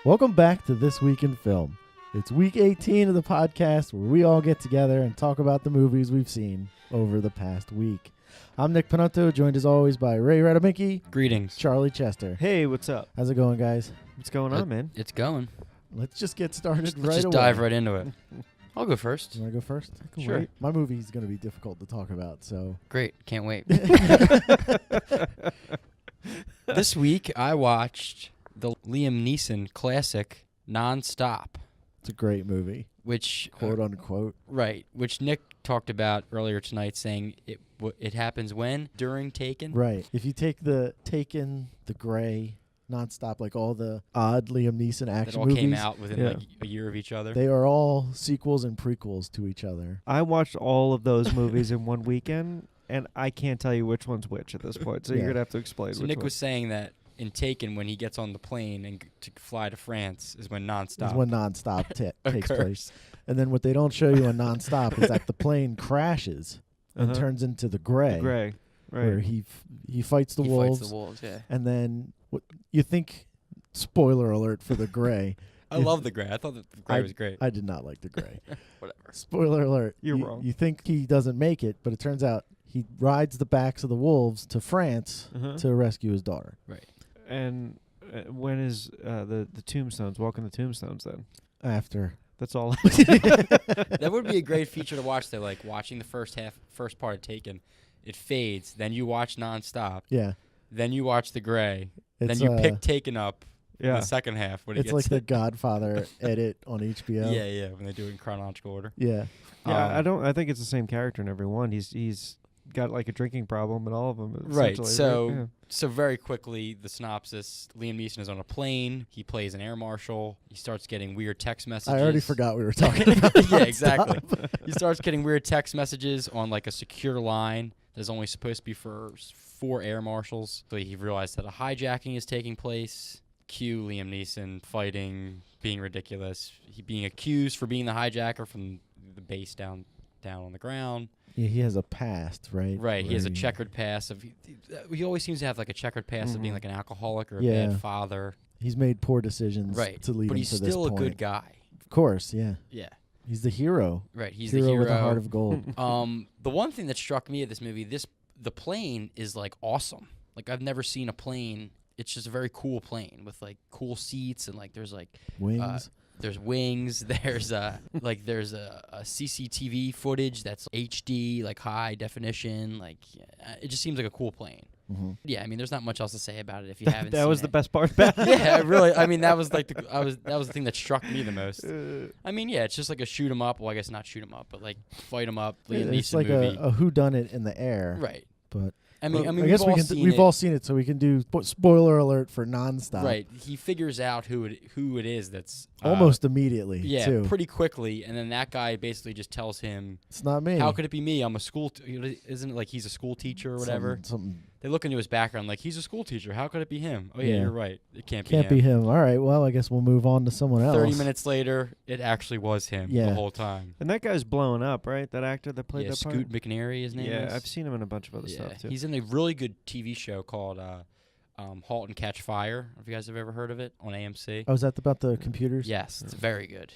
Welcome back to This Week in Film. It's week 18 of the podcast where we all get together and talk about the movies we've seen over the past week. I'm Nick Panotto, joined as always by Ray Radominki. Greetings. Charlie Chester. Hey, what's up? How's it going, guys? What's going on, man? It's going. Let's just get started Let's right just away. dive right into it. I'll go first. You want to go first? I can Sure. wait. My movie's going to be difficult to talk about, so. Great. Can't wait. This week, I watched the Liam Neeson classic, NonStop. It's a great movie. Which Quote unquote. Right. Which Nick talked about earlier tonight, saying it happens when? During Taken? Right. If you take the Taken, The Gray, NonStop, like all the odd Liam Neeson That action all movies. came out within Yeah. like a year of each other. They are all sequels and prequels to each other. I watched all of those movies in one weekend, and I can't tell you which one's which at this point, so Yeah. you're going to have to explain So which Nick one. was saying that in Taken, when he gets on the plane and to fly to France, is when NonStop Is when NonStop takes occurs. place. And then what they don't show you on NonStop is that the plane crashes and Uh-huh. turns into the Gray, Gray, where right. he fights the He wolves. fights the wolves, yeah. And then you think, spoiler alert for the Gray. I love the Gray. I thought that the Gray was great. I did not like the Gray. Whatever. Spoiler alert. You're you, wrong. You think he doesn't make it, but it turns out he rides the backs of the wolves to France Uh-huh. to rescue his daughter. Right. And when is the Tombstones, Walking the Tombstones then? After. That's all. That would be a great feature to watch, though. Like watching the first part of Taken, it fades. Then you watch NonStop. Yeah. Then you watch The Gray. It's, Then you pick Taken up in Yeah. the second half when he It's gets like to the Godfather edit on HBO. yeah, when they do it in chronological order. Yeah. Yeah, I think it's the same character in every one. He's got like a drinking problem in all of them. Right. essentially, So yeah. so very quickly, the synopsis: Liam Neeson is on a plane. He plays an air marshal. He starts getting weird text messages. I already forgot we were talking about Yeah, NonStop. exactly. He starts getting weird text messages on like a secure line that's only supposed to be for 4 air marshals. So he realized that a hijacking is taking place. Cue Liam Neeson fighting, being ridiculous. He being accused for being the hijacker from the base down on the ground. Yeah, he has a past, right? Right. He has a Where checkered past of. He always seems to have like a checkered past of being Mhm. like an alcoholic or a Yeah. bad father. He's made poor decisions Right. to lead But him he's to this still a point. good guy. Of course, yeah. Yeah. He's the hero. Right. He's hero the hero. with a heart of gold. The one thing that struck me at this movie, the plane is like awesome. Like I've never seen a plane. It's just a very cool plane with like cool seats and like there's like Wings. there's wings. There's there's a CCTV footage that's HD, like high definition. Like it just seems like a cool plane. Mhm. Yeah, I mean, there's not much else to say about it if you haven't. that seen was it. the best part about it. Yeah, really. I mean, that was like that was the thing that struck me the most. I mean, yeah, it's just like a shoot 'em up. Well, I guess not shoot 'em up, but like fight 'em up. Liam It's Neeson like movie. a whodunit in the air. Right. But I mean, I we've guess all seen we've it. all seen it, so we can do spoiler alert for NonStop. Right. He figures out who it is that's Almost immediately. yeah, too. pretty quickly, and then that guy basically just tells him, It's not me. "How could it be me? I'm a school. Isn't it like he's a school teacher or whatever?" Something They look into his background like he's a school teacher. How could it be him? Oh yeah, Yeah. you're right. It can't can't be him. All right. Well, I guess we'll move on to someone else. 30 minutes later, it actually was him Yeah. the whole time. And that guy's blowing up, right? That actor that played Yeah, that part? Scoot McNairy, his name is. Yeah, I've seen him in a bunch of other stuff, too. He's in a really good TV show called Halt and Catch Fire. If you guys have ever heard of it on AMC. Oh, is that about the computers? Yes, it's very good.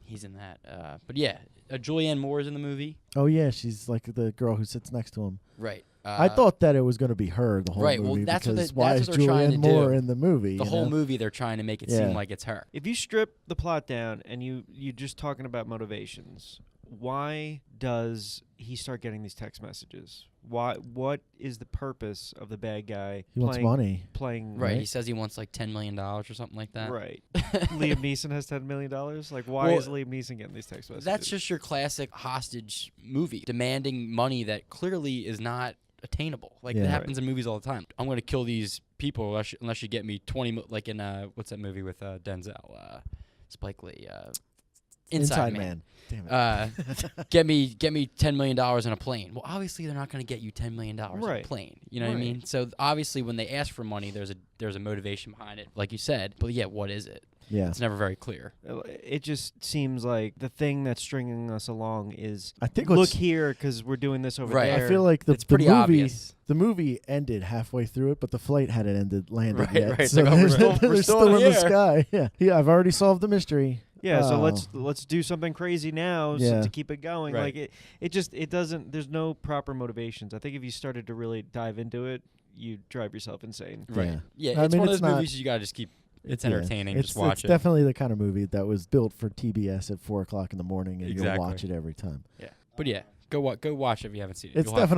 He's in that. But yeah, Julianne Moore is in the movie. Oh yeah, she's like the girl who sits next to him. Right. I thought that it was going to be her the whole Right, movie. well, that's what because they- why that's is what they're trying Julianne to Moore do. in the movie? the you whole know? movie they're trying to make it Yeah. seem like it's her. If you strip the plot down and you just talking about motivations, why does he start getting these text messages? What is the purpose of the bad guy He wants money. playing Right. Right. He says he wants like $10 million or something like that. Right. Liam Neeson has $10 million? Like, why Well, is Liam Neeson getting these text messages? That's just your classic hostage movie, demanding money that clearly is not attainable. Like Yeah. that happens in movies all the time. I'm going to kill these people unless you get me 20 like in what's that movie with Denzel, Spike Lee, Inside Man. Damn it. Get me $10 million in a plane. Well, obviously they're not going to get you $10 million in a Right. plane. You know what I Right. mean? So obviously when they ask for money, there's a motivation behind it, like you said. But yeah, what is it? Yeah. It's never very clear. It just seems like the thing that's stringing us along is I think look what's- here because we're doing this over Right. there. I feel like It's the pretty movie obvious. the movie ended halfway through it, but the flight hadn't landed Right, yet. right. It's So like, oh, we're they're still still in in the the sky. Yeah, I've already solved the mystery. Yeah, so Oh. let's do something crazy now Yeah. to keep it going. Right. Like it doesn't. There's no proper motivations. I think if you started to really dive into it, you drive yourself insane. Right. Yeah. Yeah, I it's mean, one of it's those not- movies you gotta just keep. It's Yeah. entertaining. It's just watch it's it. definitely the kind of movie that was built for TBS at 4:00 in the morning, and Exactly. you'll watch it every time. Yeah. But yeah, go watch it if you haven't seen it. It's You'll have fun.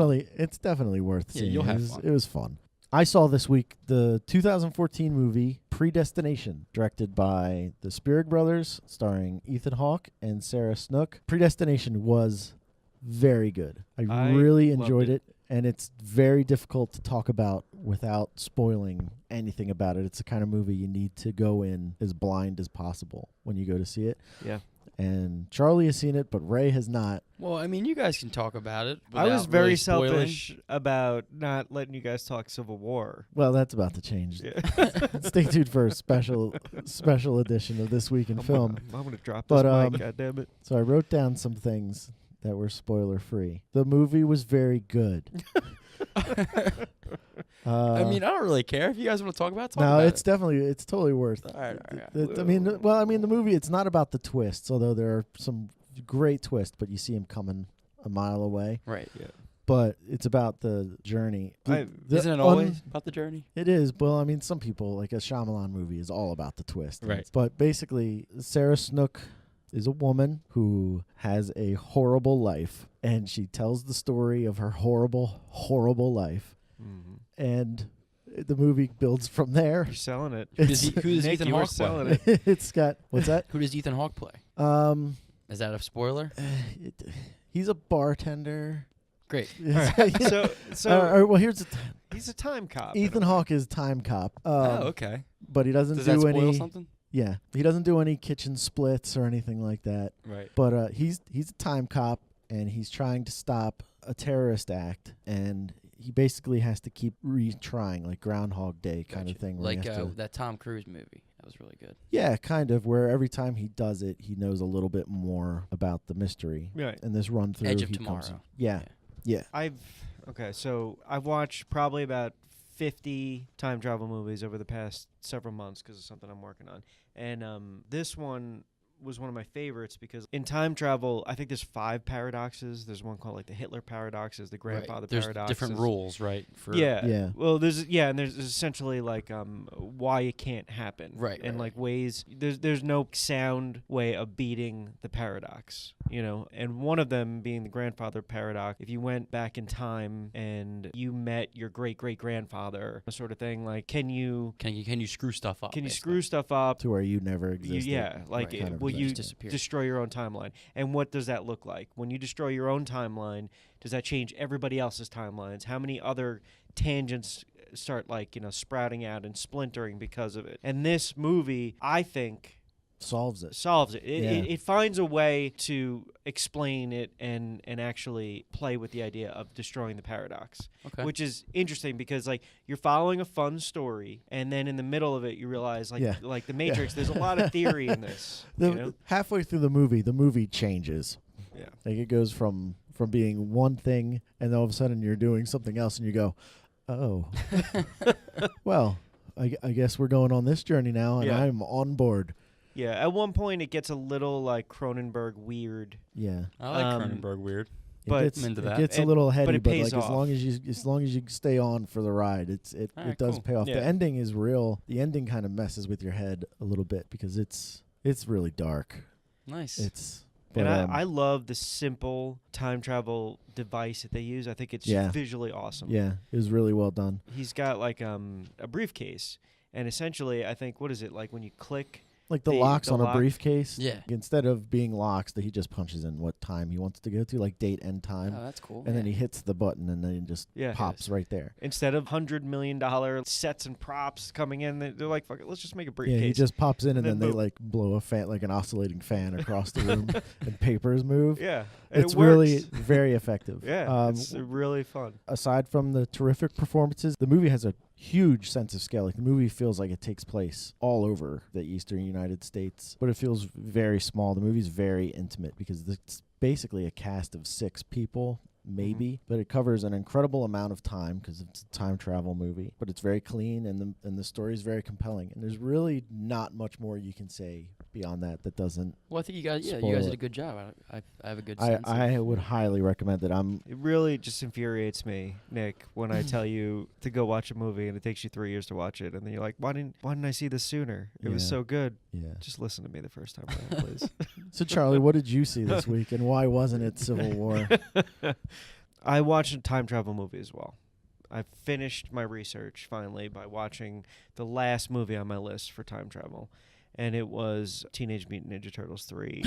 definitely worth Yeah, seeing. you'll have it was, fun. It was fun. I saw this week the 2014 movie Predestination, directed by the Spirig brothers, starring Ethan Hawke and Sarah Snook. Predestination was very good. I really loved enjoyed it. it, and it's very difficult to talk about without spoiling anything about it. It's the kind of movie you need to go in as blind as possible when you go to see it. Yeah. And Charlie has seen it, but Ray has not. Well, I mean, you guys can talk about it. I was without very really spoiling. selfish about not letting you guys talk Civil War. Well, that's about to change. Yeah. Stay tuned for a special edition of This Week in Film. I'm gonna drop But, this mic. God damn it. So I wrote down some things that were spoiler free. The movie was very good. I mean, I don't really care if you guys want to talk about it. no, it's totally worth. All right. I mean, the movie. It's not about the twists, although there are some great twists, but you see him coming a mile away. Right. Yeah. But it's about the journey. Isn't it always about the journey? It is. Well, I mean, some people, like a Shyamalan movie, is all about the twist. Right. But basically, Sarah Snook is a woman who has a horrible life, and she tells the story of her horrible, horrible life. Mm-hmm. And the movie builds from there. You're selling it. Who does Nick, Ethan you were Hawke selling play? it. It's got, what's that? Who does Ethan Hawke play? Um, Is that a spoiler? He's a bartender. Great. So Well, here's the he's a time cop. Ethan Hawke is time cop. Okay. But he doesn't Does do that spoil any. something? Yeah, he doesn't do any kitchen splits or anything like that. Right. But he's a time cop, and he's trying to stop a terrorist act, and he basically has to keep retrying, like Groundhog Day kind of thing. Where he Like has to, that Tom Cruise movie. That was really good. yeah, kind of. Where every time he does it, he knows a little bit more about the mystery. Right. And this run through, Edge of he comes. Tomorrow. Yeah. So I've watched probably about 50 time travel movies over the past several months because it's something I'm working on. And this one was one of my favorites because in time travel, I think there's 5 paradoxes. There's one called like the Hitler paradox, there's the grandfather There's paradox. different rules, right? For Yeah. Well, and there's essentially like why it can't happen. Right, And right, like ways there's no sound way of beating the paradox, And one of them being the grandfather paradox. If you went back in time and you met your great great grandfather, sort of thing, like can you screw stuff up? screw basically? stuff up? To where you never existed. Like Right. Kind of will thing. you Just disappear. destroy your own timeline? And what does that look like? When you destroy your own timeline, does that change everybody else's timelines? How many other tangents start sprouting out and splintering because of it? And this movie, I think, Solves it. solves it. Yeah. It finds a way to explain it and actually play with the idea of destroying the paradox, Okay. which is interesting because you're following a fun story, and then in the middle of it you realize like the Matrix, there's a lot of theory in this. Halfway through the movie changes. Yeah. Like it goes from being one thing, and then all of a sudden you're doing something else, and you go, oh, well, I guess we're going on this journey now, and Yeah. I'm on board. Yeah, at one point it gets a little like Cronenberg weird. Yeah. I like Um, Cronenberg weird. But- it I'm into gets, that. It gets a And- little heady, but it but pays like off. as long as you stay on for the ride, it Alright, does cool. pay off. Yeah. The ending is real. The ending kind of messes with your head a little bit because it's really dark. Nice. It's And but, I love the simple time travel device that they use. I think it's Yeah. visually awesome. yeah, it was really well done. He's got like a briefcase, and essentially I think, what is it, like when you click Like the The- locks the on lock- a briefcase. Yeah. Instead of being locks, that he just punches in what time he wants to go to, like date and time, Oh, that's cool. and then he hits the button, and then it just Yeah. pops right there. instead of $100 million sets and props coming in, they're like, fuck it, let's just make a Yeah, briefcase. he just pops in, and And then then they boom. like blow a fan, like an oscillating fan, across the room, and papers move. Yeah, and It's it really works. very effective. Yeah, it's really fun. Aside from the terrific performances, the movie has a huge sense of scale. Like the movie feels like it takes place all over the eastern United States, but it feels very small. The movie's very intimate because it's basically a cast of 6 people. Maybe, but it covers an incredible amount of time because it's a time travel movie. But it's very clean, and the story is very compelling. And there's really not much more you can say beyond that doesn't. Well, I think you guys did a good job. I have a good sense. I would highly recommend it. It really just infuriates me, Nick, when I tell you to go watch a movie and it takes you 3 years to watch it, and then you're like, why didn't I see this sooner? It was so good. Yeah. Just listen to me the first time around, please. So Charlie, what did you see this week, and why wasn't it Civil War? I watched a time travel movie as well. I finished my research finally by watching the last movie on my list for time travel, and it was Teenage Mutant Ninja Turtles 3.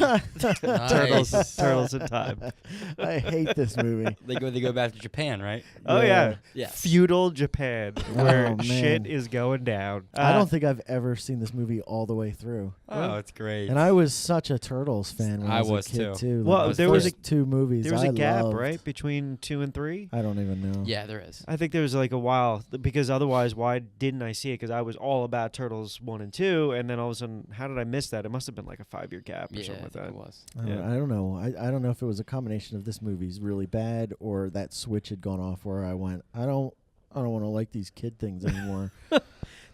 Nice. Turtles in Time. I hate this movie. They go back to Japan, right? Oh yeah. Yes. Feudal Japan, where man. shit is going down. I don't think I've ever seen this movie all the way through. Oh, it's great. And I was such a Turtles fan when I was a kid too. Well, Like, there the was first 2 movies. There was a I gap, loved. right, between 2 and 3. I don't even know. Yeah, there is. I think there was like a while because otherwise, why didn't I see it? Because I was all about Turtles 1 and 2, and then all of a sudden, how did I miss that? It must have been like a 5-year gap or something like that. It was. I don't know. I don't know if it was a combination of this movie's really bad or that switch had gone off where I went, I don't want to like these kid things anymore.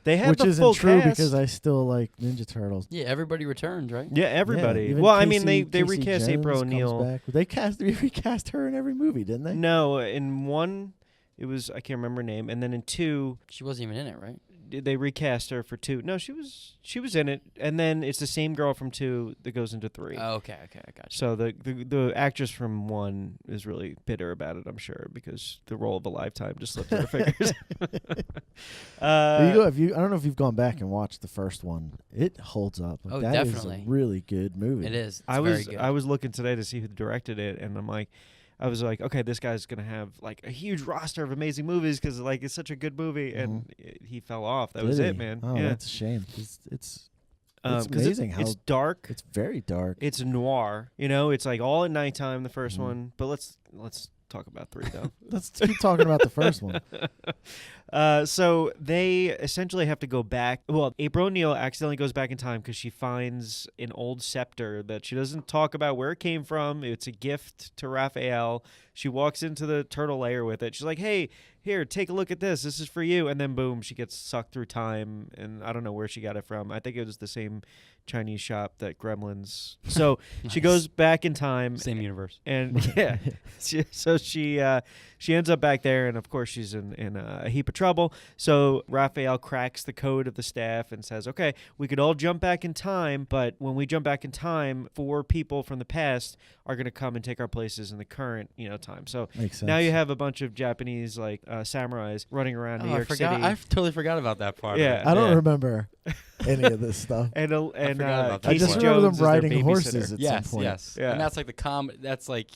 They had Which the isn't full true cast. because I still like Ninja Turtles. Yeah, everybody returns, right? Yeah, everybody. Yeah, even well, I mean, Casey they recast Jones April comes O'Neil. back. They recast her in every movie, didn't they? No, in 1, it was I can't remember her name, and then in 2, She wasn't even in it, right? they recast her for 2. No, she was in it, and then it's the same girl from 2 that goes into 3. Oh, okay, I got you. So the actress from 1 is really bitter about it, I'm sure, because the role of a lifetime just slipped through her fingers. I don't know if you've gone back and watched the first one. It holds up. Like, Oh, that definitely. is a really good movie. It is. It's I very good. was looking today to see who directed it, and I was like, okay, this guy's gonna have like a huge roster of amazing movies because like it's such a good movie, and he fell off. That was it, man. Oh, yeah. that's a shame. It's 'cause amazing how it's dark. it's very dark. It's noir. It's like all at nighttime. The first one, but let's talk about 3 though. Let's keep talking about the first one. So they essentially have to go back. Well, April O'Neil accidentally goes back in time because she finds an old scepter that she doesn't talk about where it came from. It's a gift to Raphael. She walks into the turtle lair with it. She's like, hey, here, take a look at this. This is for you. And then, boom, she gets sucked through time. And I don't know where she got it from. I think it was the same Chinese shop that Gremlins. So she goes back in time. Same universe. And yeah, she ends up back there, and of course she's in a heap of trouble. So Raphael cracks the code of the staff and says, "Okay, we could all jump back in time, but when we jump back in time, 4 people from the past are going to come and take our places in the current time." So Makes sense. now you have a bunch of Japanese samurais running around New York City. I totally forgot about that part. Yeah. of it. I don't remember any of this stuff. And forgot about that. I Casey just Jones remember is them their riding babysitter. horses at Yes, some point. yes. Yeah. And that's like that's like,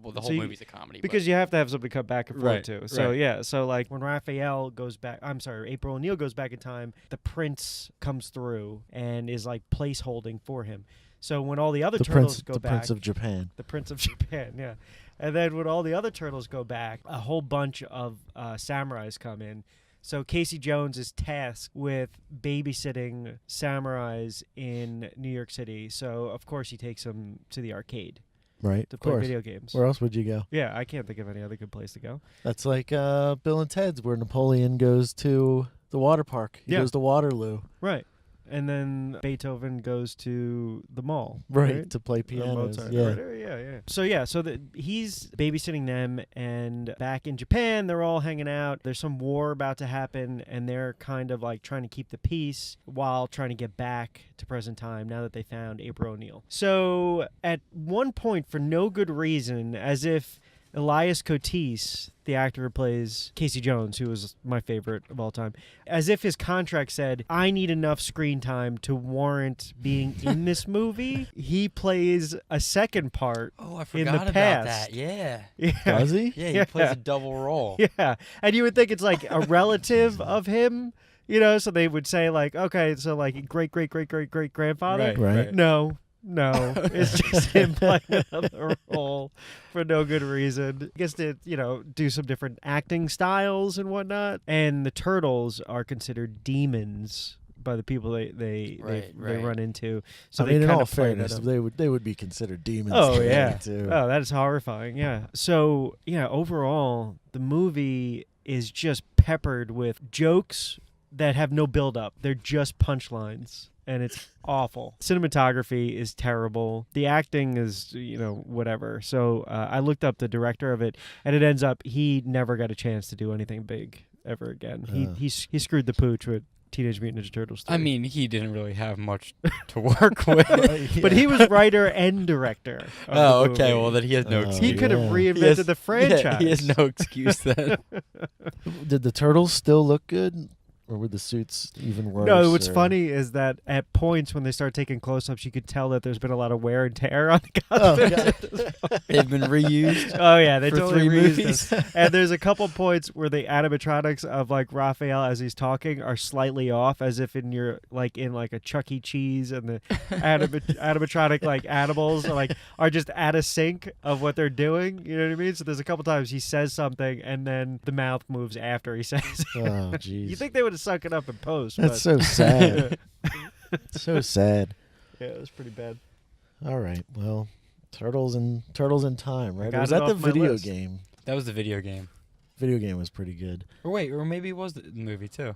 well, the So whole you- movie's a comedy. Because you have to have somebody come back and forth Right, too. So right. yeah, so like when April O'Neil goes back in time, the prince comes through and is like placeholding for him. So when all the other turtles go back, Prince of Japan. the Prince of Japan, yeah. And then when all the other turtles go back, a whole bunch of samurais come in. So Casey Jones is tasked with babysitting samurais in New York City. So of course he takes them to the arcade Right, to of play course. video games. Where else would you go? Yeah, I can't think of any other good place to go. That's like Bill and Ted's, where Napoleon goes to the water park. He Yeah. goes to Waterloo. Right. And then Beethoven goes to the mall. Right, to play Or pianos. Mozart, Yeah. or whatever, yeah. So he's babysitting them, and back in Japan, they're all hanging out. There's some war about to happen, and they're kind of like trying to keep the peace while trying to get back to present time now that they found April O'Neil. So at one point, for no good reason, as if Elias Cotis, the actor who plays Casey Jones, who was my favorite of all time, as if his contract said, I need enough screen time to warrant being in this movie, he plays a second part. Oh, I in forgot the about past. that. Yeah. Yeah. Does he? Yeah, he Yeah. plays a double role. Yeah. And you would think it's like a relative of him, so they would say like, okay, so like great grandfather. Right. Right. No. No, it's just him playing another role for no good reason. I guess to, do some different acting styles and whatnot. And the turtles are considered demons by the people they run into. So I mean, they in kind all of play that fairness, up. they would be considered demons. Oh today, yeah. too. Oh, that is horrifying. Yeah. So overall, the movie is just peppered with jokes that have no build up. They're just punchlines. And it's awful. Cinematography is terrible. The acting is, whatever. So I looked up the director of it, and it ends up he never got a chance to do anything big ever again. He screwed the pooch with Teenage Mutant Ninja Turtles 3. I mean, he didn't really have much to work with. Yeah. But he was writer and director. Oh, of the okay. movie. Well, then he has no excuse. He could have Yeah. reinvented the franchise. Yeah, he has no excuse then. Did the turtles still look good? Or were the suits even worse? No, what's or- funny is that at points when they start taking close-ups, you could tell that there's been a lot of wear and tear on the Oh, costumes. God. They've been reused. Oh yeah, they for totally 3 reused movies. them. And there's a couple points where the animatronics of like Raphael as he's talking are slightly off, as if in a Chuck E. Cheese, and the animatronic like animals are just out of sync of what they're doing. You know what I mean? So there's a couple times he says something and then the mouth moves after he says it. Oh, jeez. You think they would have sunk it up in post? That's but so sad. So sad. yeah, it was pretty bad. All right. Well, Turtles in Time, right? Or got was it that the off my video list. game? That was the video game. Video game was pretty good. Or wait, or maybe it was the movie too.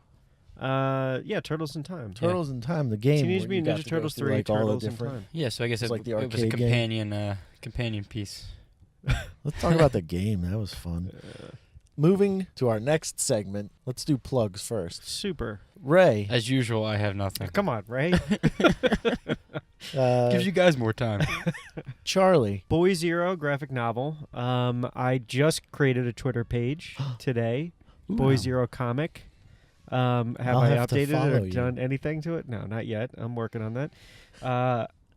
Yeah, Turtles in Time. Turtles in Time, the game. Teenage where you Mutant got Ninja to go Turtles through, 3, like, all the Turtles in different. Time. Yeah, so I guess It's it, like the it was a arcade game. companion piece. Let's talk about the game. That was fun. Moving to our next segment, let's do plugs first. Super. Ray, As usual, I have nothing. Come on, Ray. Gives you guys more time. Charlie. Boy Zero graphic novel. I just created a Twitter page today. Boy Zero comic. Have I'll I have to updated it follow or you. done anything to it? No, not yet. I'm working on that.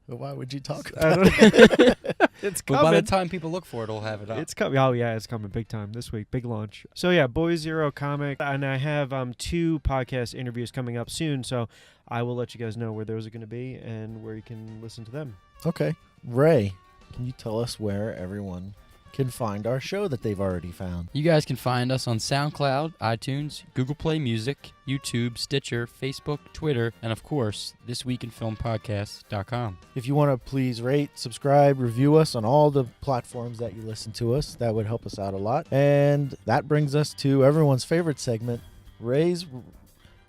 Why would you talk I about don't it? It's But by the coming. time people look for it, it'll have it up. It's coming. Oh yeah, it's coming big time this week. Big launch. So yeah, Boy Zero comic, and I have 2 podcast interviews coming up soon. So I will let you guys know where those are going to be and where you can listen to them. Okay. Ray, can you tell us where everyone can find our show that they've already found? You guys can find us on SoundCloud, iTunes, Google Play Music, YouTube, Stitcher, Facebook, Twitter, and of course, thisweekinfilmpodcast.com. If you want to please rate, subscribe, review us on all the platforms that you listen to us, that would help us out a lot. And that brings us to everyone's favorite segment, Ray's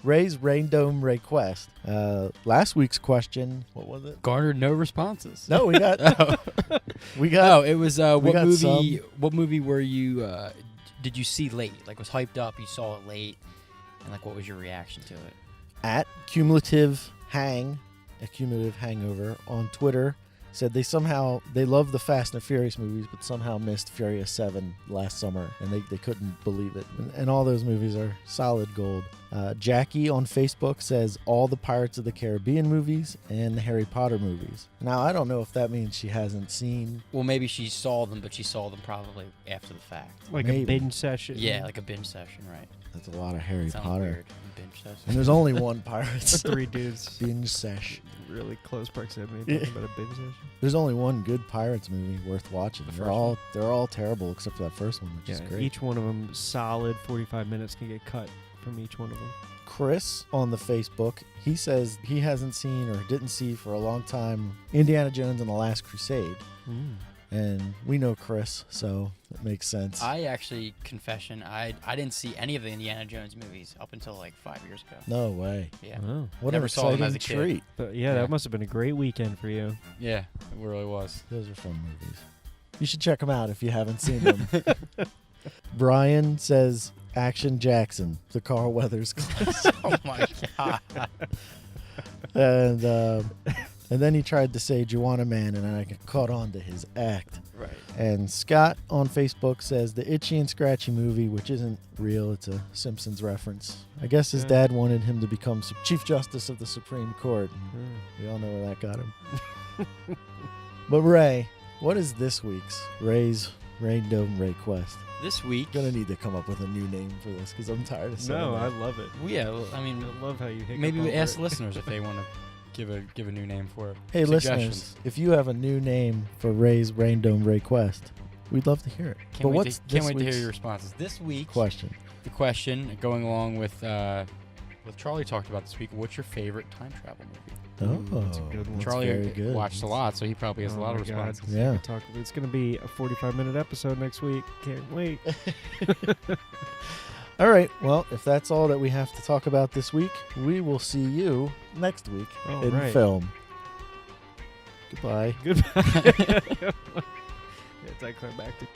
Random Request. Last week's question, what was it? Garnered no responses. No, we got Oh, it was what got movie? What movie were you? Did you see late? Like was hyped up. You saw it late, and like what was your reaction to it? at Cumulative Hangover on Twitter said they love the Fast and Furious movies, but somehow missed Furious 7 last summer, and they couldn't believe it. And all those movies are solid gold. Jackie on Facebook says all the Pirates of the Caribbean movies and the Harry Potter movies. Now, I don't know if that means she hasn't seen. Well, maybe she saw them, but she saw them probably after the fact. Like Maybe. a binge session. Yeah, like a binge session, right? That's a lot of Harry Sounds Potter. weird. Binge session. And there's only one Pirates 3 dudes. binge sesh. Really close proximity. Yeah. Talking about a binge session. There's only one good Pirates movie worth watching. The They're first all terrible except for that first one, which is great. Each one of them solid 45 minutes can get cut from each one of them. Chris on the Facebook, he says he hasn't seen or didn't see for a long time Indiana Jones and the Last Crusade. And we know Chris, so it makes sense. I actually, confession, I didn't see any of the Indiana Jones movies up until like 5 years ago. No way. Yeah. Oh. What Never an saw them exciting as a kid. treat. But yeah, Yeah. that must have been a great weekend for you. Yeah, it really was. Those are fun movies. You should check them out if you haven't seen them. Brian says Action Jackson, the Carl Weathers classic. Oh my god. And then he tried to say Joanna Man, and I caught on to his act. Right. And Scott on Facebook says the Itchy and Scratchy movie, which isn't real, it's a Simpsons reference. I guess his dad wanted him to become Chief Justice of the Supreme Court. We all know where that got him. But Ray, what is this week's Ray's Random Request? This week. Gonna need to come up with a new name for this because I'm tired of saying No, that. I love it. Yeah, I mean, I love how you hiccup maybe we over ask it. the listeners if they want to give a new name for it. Hey, listeners, Suggestions. if you have a new name for Ray's Random request, we'd love to hear it. Can't wait to hear your responses. This week, question? the question going along with what Charlie talked about this week. What's your favorite time travel movie? Oh, that's a good one. that's Charlie very good. watched a lot, so he probably has a lot of my God. responses. Yeah. It's going to be a 45-minute episode next week. Can't wait. All right. Well, if that's all that we have to talk about this week, we will see you next week All in right. film. Goodbye. Goodbye. It's like climactic.